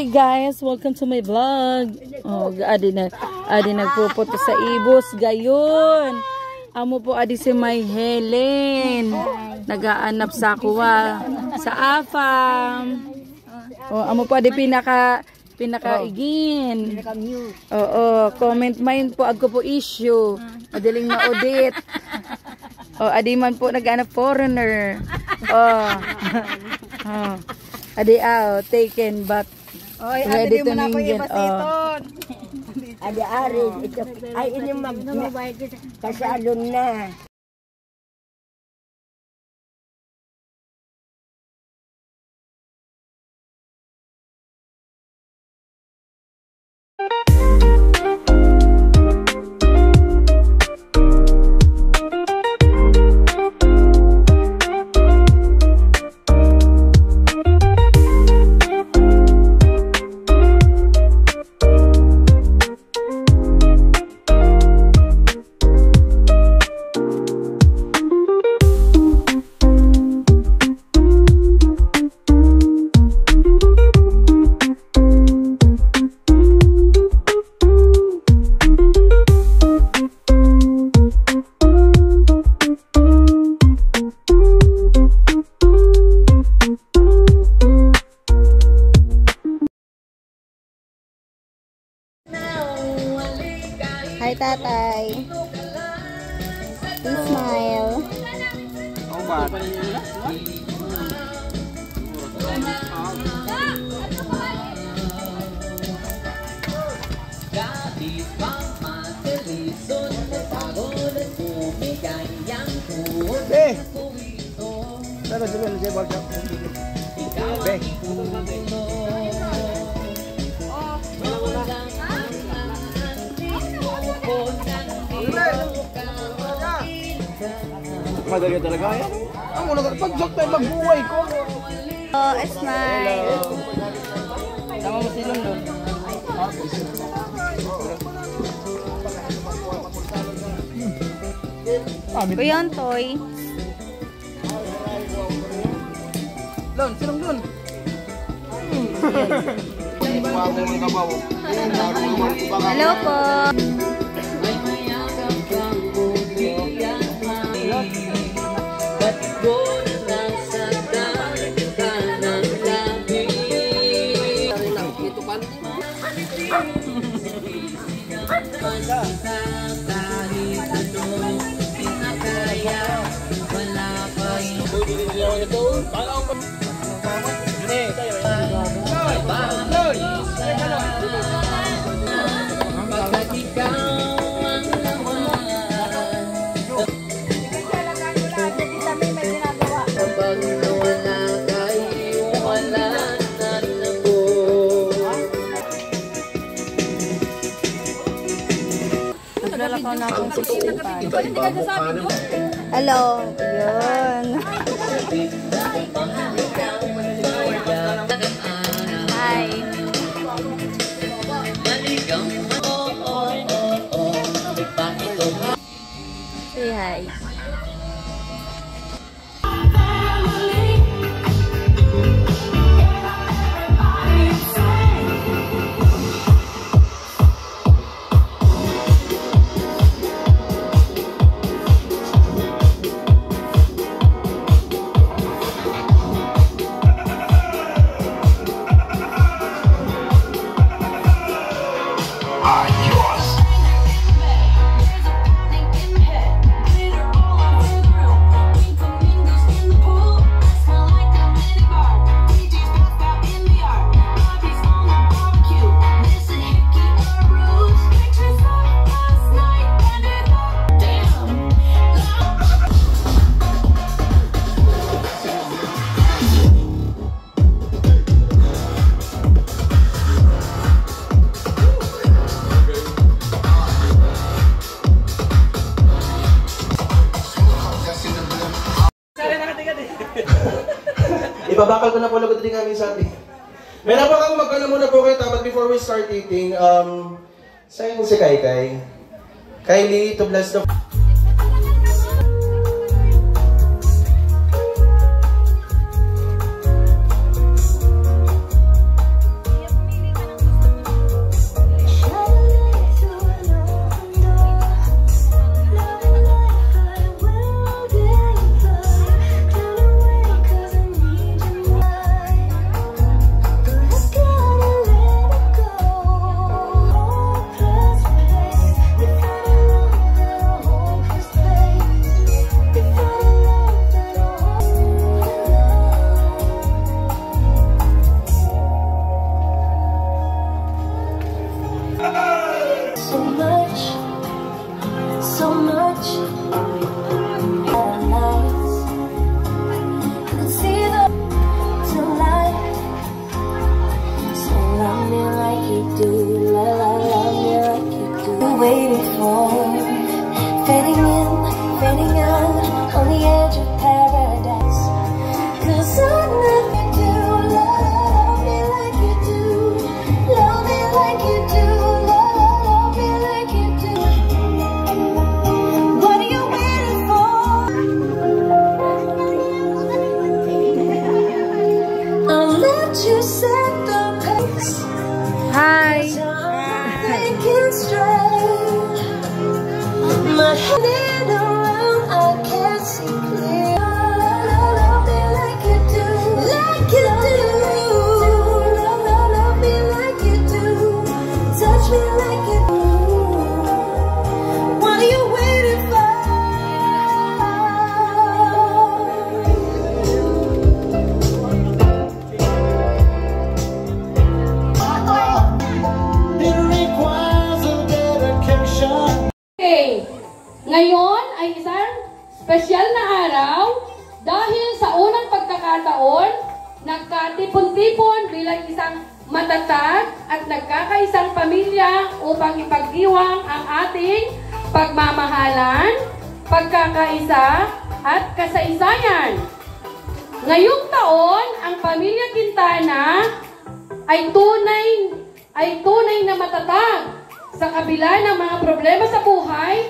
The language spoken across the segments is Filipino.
Hi guys, welcome to my vlog. Oh, adi nagpupunta sa Ibos gayon. Amo po adi si May Helen. Nagaanap sa kuwa sa AFAM. Oh, amo po adi pinaka igin. Oo, comment mine po agko po issue. Madaling ma-audit. Oh, adi man po nagaanap foreigner. Oh. Oh. Adi taken but ready to mingle. Oh. Adi arin ito ay ini kasalon na. Hi, tatay. Please smile. Madali talaga yan. Ang ulo ka pag-joke tayo magbuhay ko. Oh, smile. Tama mo silong doon. Kuya Toy. Lon, silong doon. Hello po. Hello. Yun. Hi. Say hi. Ibabakal ko na po lagod din kami sa atin. May napakang magkano muna po kayo but before we start eating, sa'yo si Kai. Kylie, to bless the... Okay. Ngayon ay isang special na araw dahil sa unang pagkakataon, nagkatipon-tipon bilang isang matatag at nagkakaisang pamilya upang ipagdiwang ang ating pagmamahalan, pagkakaisa at kasaysayan. Ngayong taon, ang pamilya Quintana ay tunay na matatag sa kabila ng mga problema sa buhay,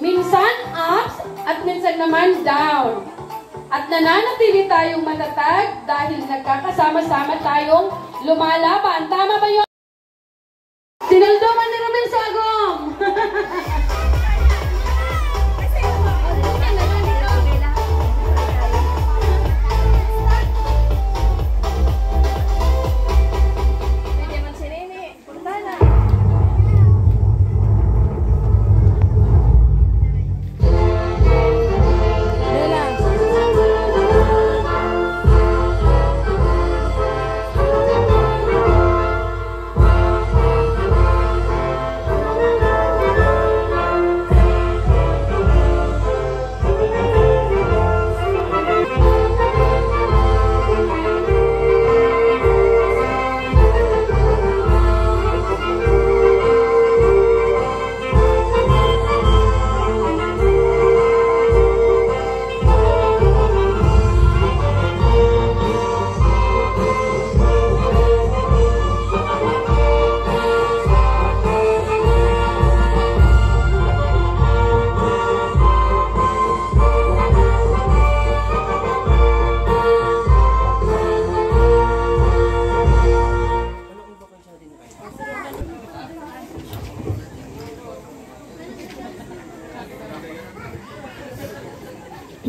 minsan ups at minsan naman down. At nananatili tayong matatag dahil nagkakasama-sama tayong lumalaban. Tama ba yun? Sinaldoman ni Romel Sagong!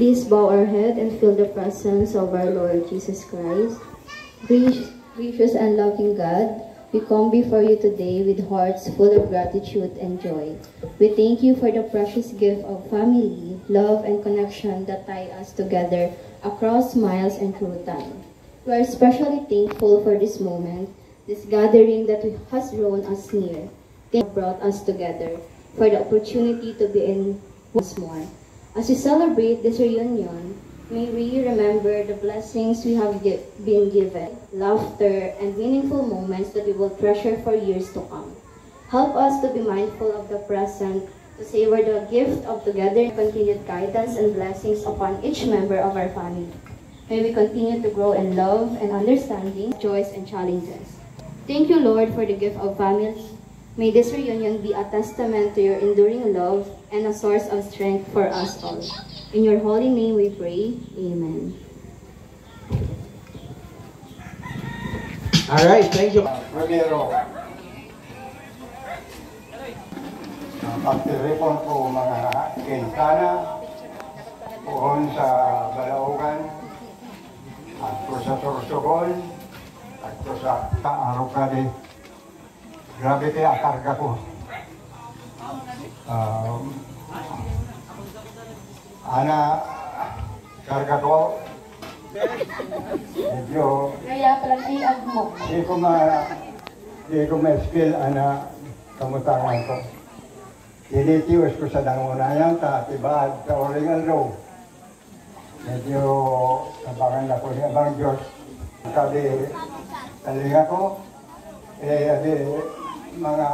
Please bow our head and feel the presence of our Lord Jesus Christ. Gracious and loving God, we come before you today with hearts full of gratitude and joy. We thank you for the precious gift of family, love, and connection that tie us together across miles and through time. We are especially thankful for this moment, this gathering that has drawn us near, that brought us together, for the opportunity to be in once more. As we celebrate this reunion, may we remember the blessings we have been given, laughter, and meaningful moments that we will treasure for years to come. Help us to be mindful of the present, to savor the gift of together, continued guidance and blessings upon each member of our family. May we continue to grow in love and understanding, joys and challenges. Thank you, Lord, for the gift of family. May this reunion be a testament to your enduring love and a source of strength for us all. In your holy name we pray. Amen. All right, thank you. Primero, pagtiripon po mga Quintana poon sa Balaugan at po sa Sorsogon at po sa Araucari. Grabe kaya karga ko. Karga ko. Medyo Kaya palang ay agmo. Di ko ma-skill kamutangan ko. Initius ko sa dangunayan, tibad sa Oringal Row. Medyo nabangan ako ni Abang Diyos. Sabi, talinga ko, mga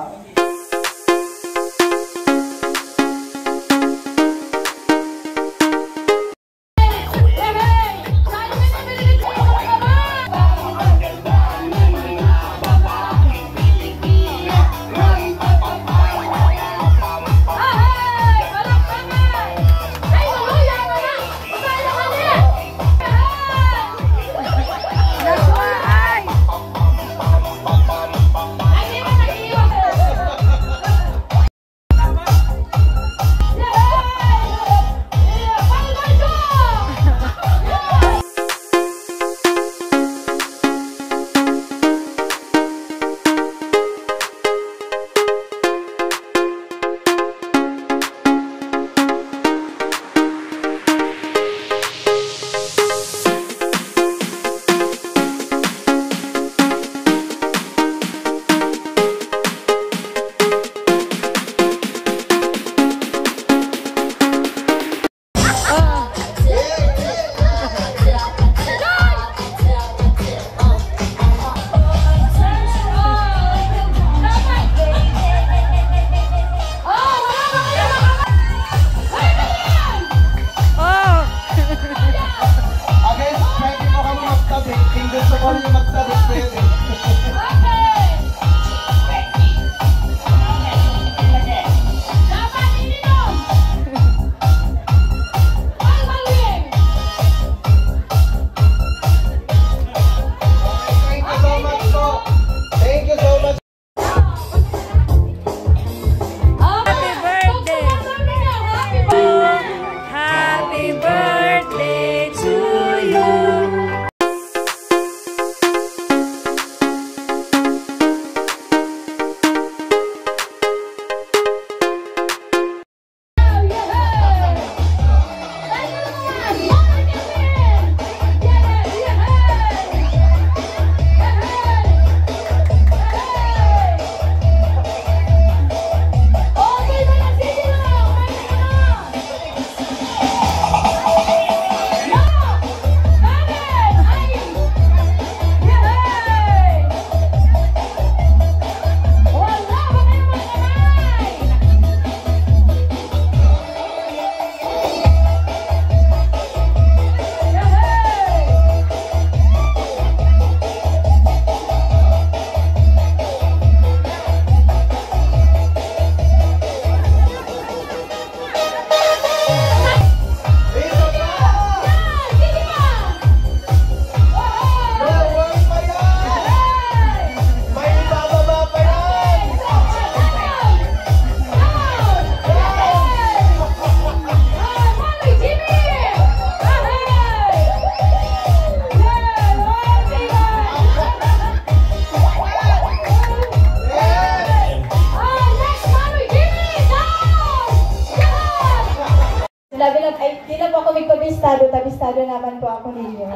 labi lang, ay, di na po ako magpabistado, tabistado naman po ako ninyo.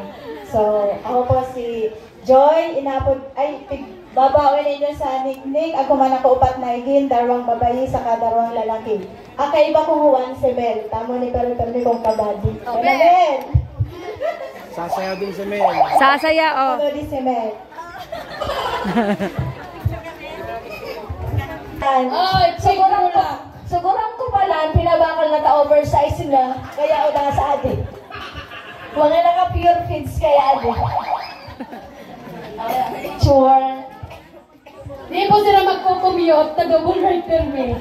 So, ako po si Joy, babawin ninyo sa niknik, ako man ako upat na igin, darwang babayi, saka darwang lalaki. Akay iba kong Juan Sebel, tamo ni pero kong kabadi. Mel! Sasaya din si Mel. Sasaya, oh. Ano di si Mel? Siguro ko pala, pinabakal na ta-oversize na, kaya o na sa atin. Mga naka-pure feeds kaya atin. Sure. Di po sila magko-commute na double ride permit.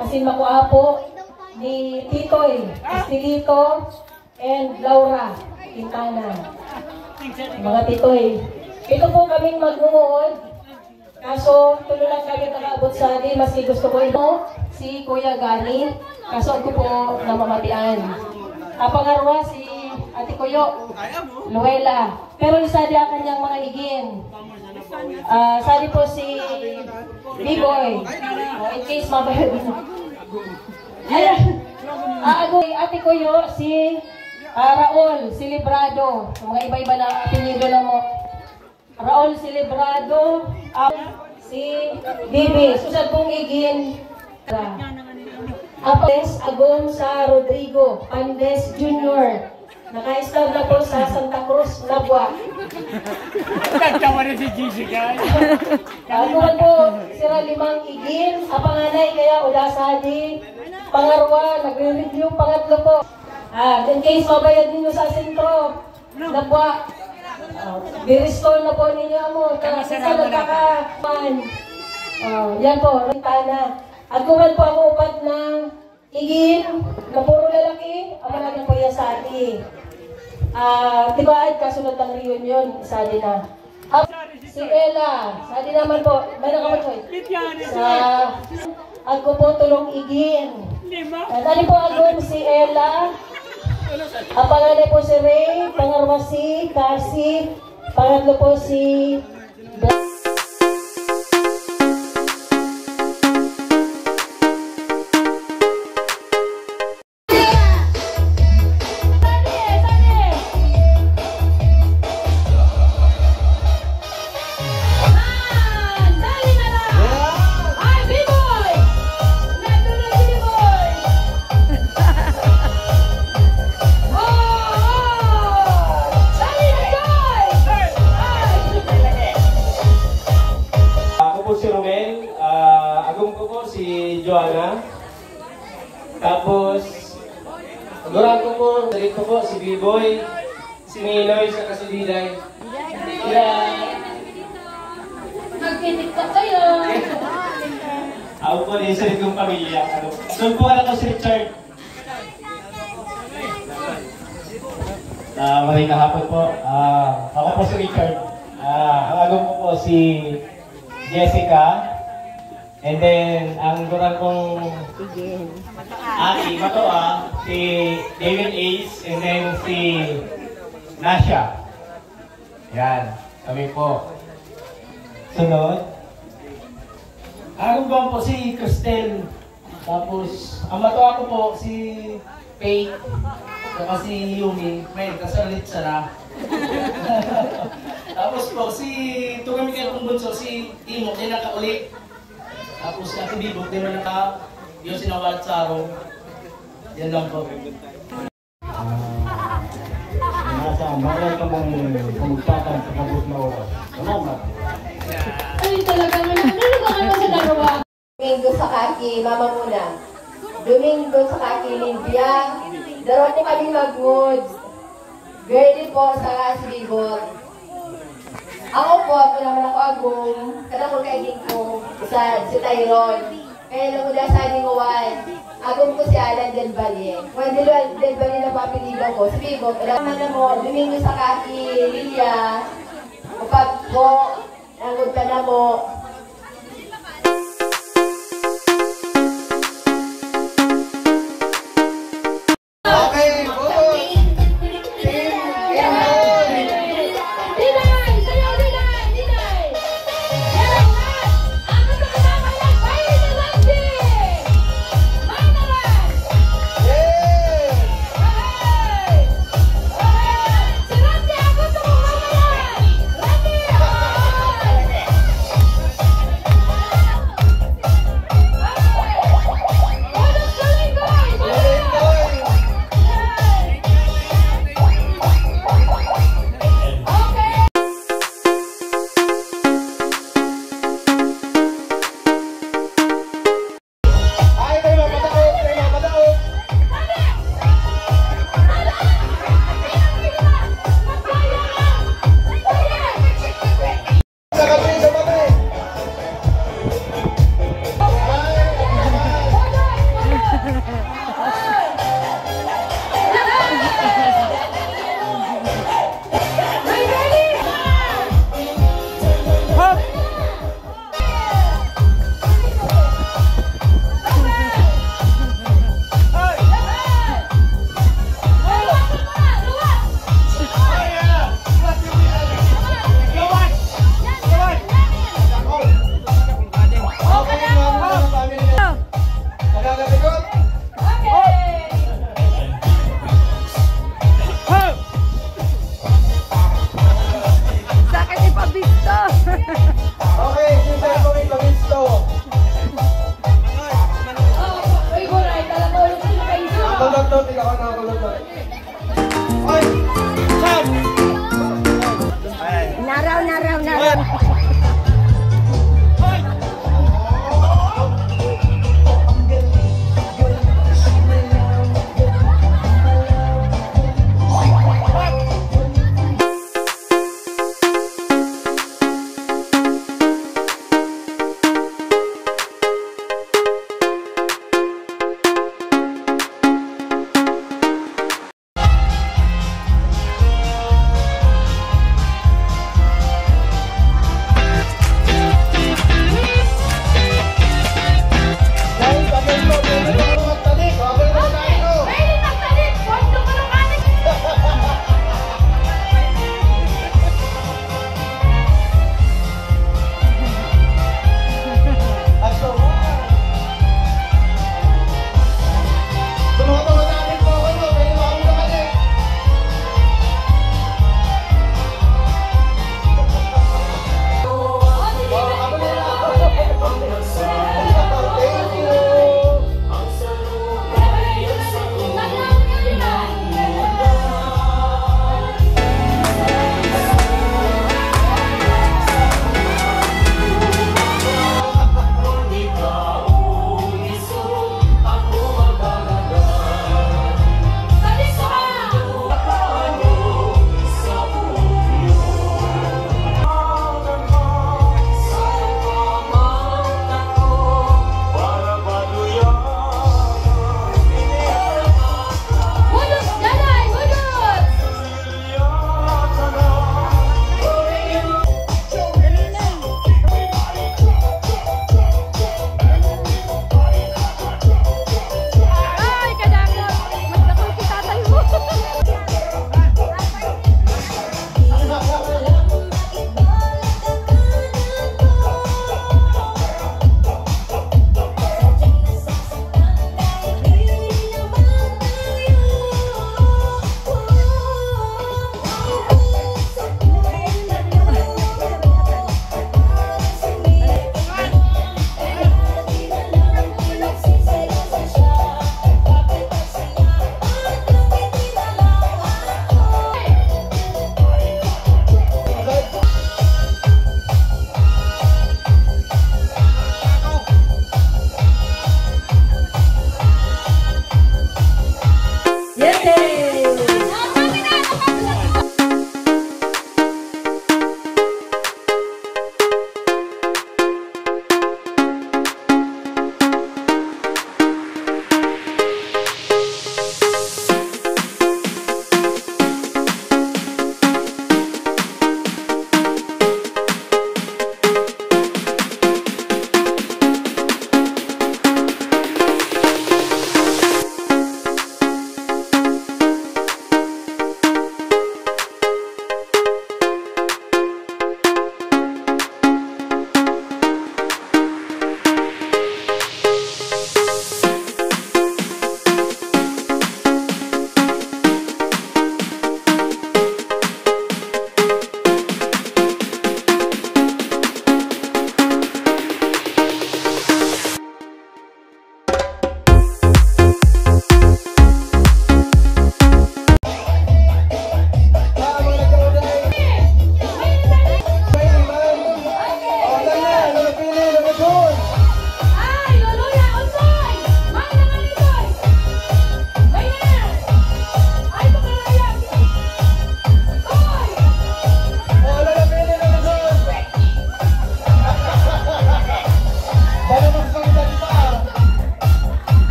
Asin makuapo ni Titoy, Estilito, and Laura Quintana. Mga Titoy. Ito po kaming magmumuod. Kaso, tuloy lang kami nakaabot sa atin. Maski gusto ko ito, si Kuya Gani. Kaso ako po namamatian. Pangarwa si Ate Kuyo, Luela. Pero isa din ang kanyang mga higin. Sali po si B-Boy. In case mabayad mo. Ayan. Ate Kuyo, si Raul Celebrado. Mga iba-iba na apelyido na mo. Raul Celebrado. Si Bibi. Susad pong igin. Apes Agon sa Rodrigo Pandes Jr. Naka-stab na po sa Santa Cruz, Labua. Nagtawa na si Gigi, guys. Kaguan po, sira limang igin. Panganay kaya Ulasadi. Pangarwa, nagre-review. Pangatlo po. In case mabayad ninyo sa sentro, Labua. Biristol na po ninyo mo. Kasi sa nagkakapan. Yan po, Rintana. At kuman po ako upat ng igin na puro lalaki. Ang natin po yan sa atin. Tibaad kasunod ng reunion, isa din na. Si Ella, sa atin naman po, may nakamatsoy. Ako po tulong igin. Tali po agon si Ella. Ang pangalan po si Ray, pangarwa si Cassie, pangatlo po si tapos, agurang ko po, dito po, si B-Boy, si Ninoy, sa si Diday. Nagtitiktok kayo. Ako po din sa kong pamilya. Doon po alam ko si Richard. Maraming hapon po. Ako po si Richard. Ang agong ko po si Jessica. And then, ang durang kong Aki, Matoa, si David Ace, and then si Nasha. Yan, kami po. Sunod. Ang gawin po si Cristel. Tapos, ang Matoa ko po si Faith. Saka si Yumi. May kasalit sana. Tapos po, si Tugami kayo kong bunso, si Timo, din nakaulit. Tapos si Ate Bibog, di man yung sinawalat sa araw. Yan lang po. Nasa maray ka mong pumugtatan sa kabut na oras. Salamat. Ay, talaga naman. Ano ba kayo sa dalawa? Domingo sa kaki, mama muna. Domingo sa kaki, Lydia. Daraw po kami mag-mood. Girlie po sa si Bibog. Ako po naman ako agong, kada ko kaigin ko, si Tyrone. Kaya mula sa Ninguan, agong ko si Alan Del Valle. Kung Del Valle na papiligan ko, sabi ko, kailangan na mo, lumingo sa kaki, Lilia, upag ko, nangod ka na mo. Okay, photo!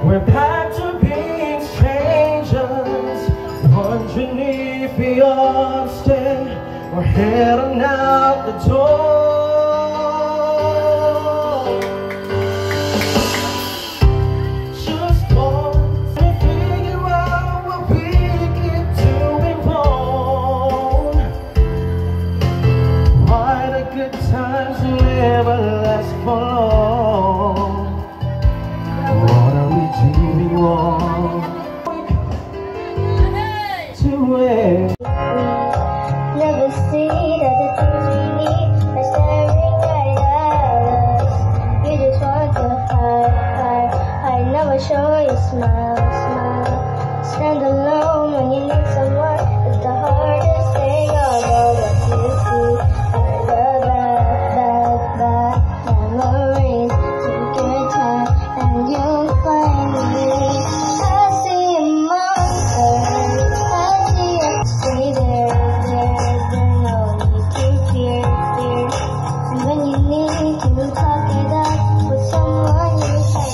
We're back to being strangers, wondering if we understand. We're heading out the door. Just want to figure out what we keep doing wrong. Why the good times never last for long. What are we doing wrong to it? Never see that the things we need are staring right at us. You just want to hide. I never show you smile. Stand alone when you need someone. It's the hardest thing of all what you see. Are the bad memories. Take your time and you'll find me. I see a monster. I see there. No need to fear. And when you need to talk it up with someone you can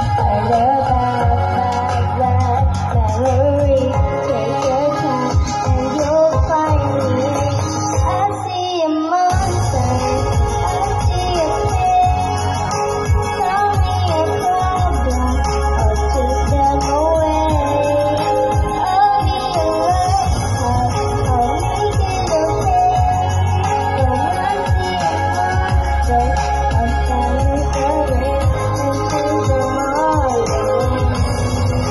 I love that memory. Take your time and you'll find me. I see a monster. I see a thing. Tell me a problem. I'll take them away. I'll be alright. I'll make it okay. When I see a monster, I'll silence the rain and chase them all away. I'll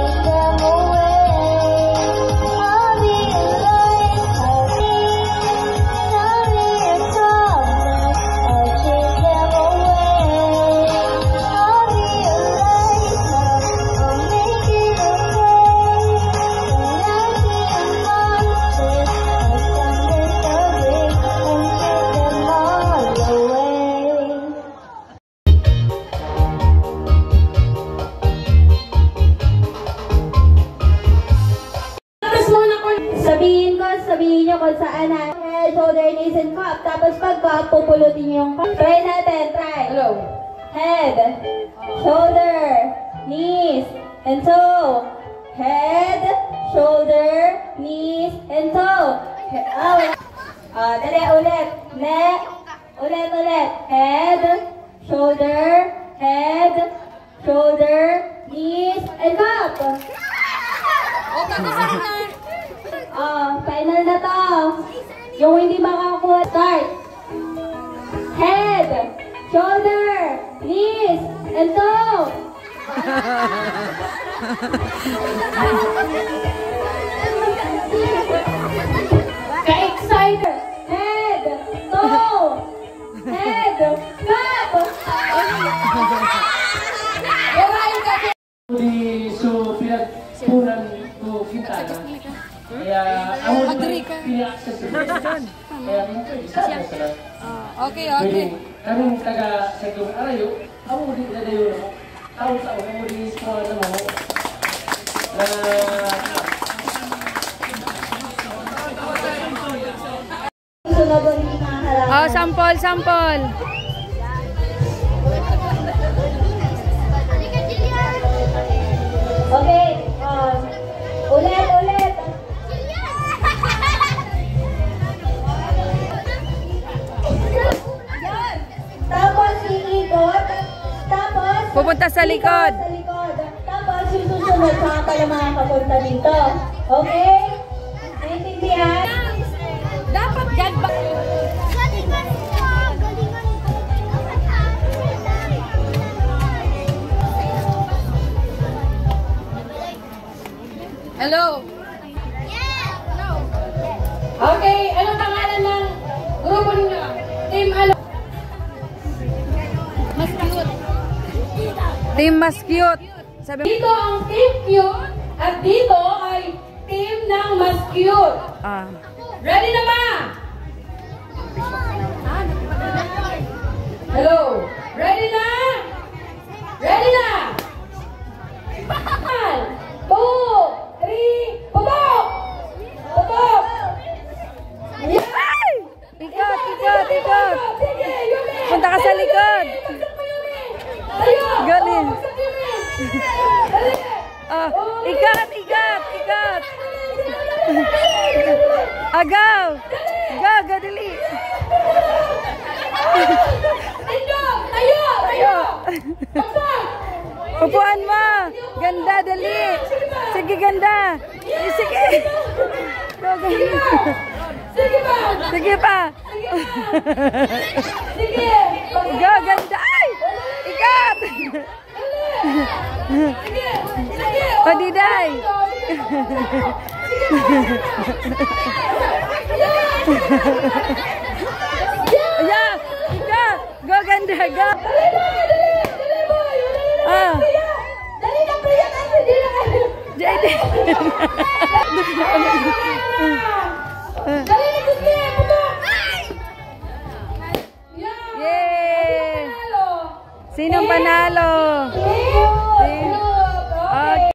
chase them all sabihin nyo kung saan na head, shoulder, knees, and cup. Tapos pag cup, pupulutin nyo yung cup. Try natin, try. Hello. Head, shoulder, knees, and toe. Head, shoulder, knees, and toe. Dali, ulit. Neck, ulit. Head, shoulder, knees, and cup. Final na to. Yung hindi makakuha. Start. Head, shoulder, knees, and toe. Ka-excited. Head, toe, head, cup. So, pinagpunan ko kita na. Kaya, ako naman pina-access ko. Kaya, isa na sila. Okay. Kaming taga sa itong arayo, ako din nadayo na mo. Taon-taon, ako din sa na mo. Sample. Okay, ulit. Tapos iikot. Tapos pupunta sa likod. Tapos yung susunod sa pala makakapunta dito. Okay? Naintindihan? Dapat yan ba? Hello. Okay, anong pangalan ng grupo ninyo? Team ano? Mas cute. Team Mas Cute. Sabi Dito ang Team Cute at dito ay Team ng Mas Cute. Ready na ba? Hello? Ready na? Ready na? 1, 2, 3, pabok! Pabok! Ay! Ikot, ikot, ikot. Sige, Yumi! Punta ka sa likod. Tayo! Galing. Bagsak Yumi! Dali! Ikat, ikat, ikat. Agaw. Go, go, dali. Tayo! Tayo! Upuan mo. Ganda, dali. Sige, ganda. Sige. Go, go. Sige pa! Sige pa. Sige! Go, ganda. Ay! Ikat. Sige! Sige! Padiday. Yeah! Ikat. Go, ganda. Go. Dali na, Priya! Dali na kayo! JD. Dali na, Gusti! Putok! Yay! Sinong panalo? Okay.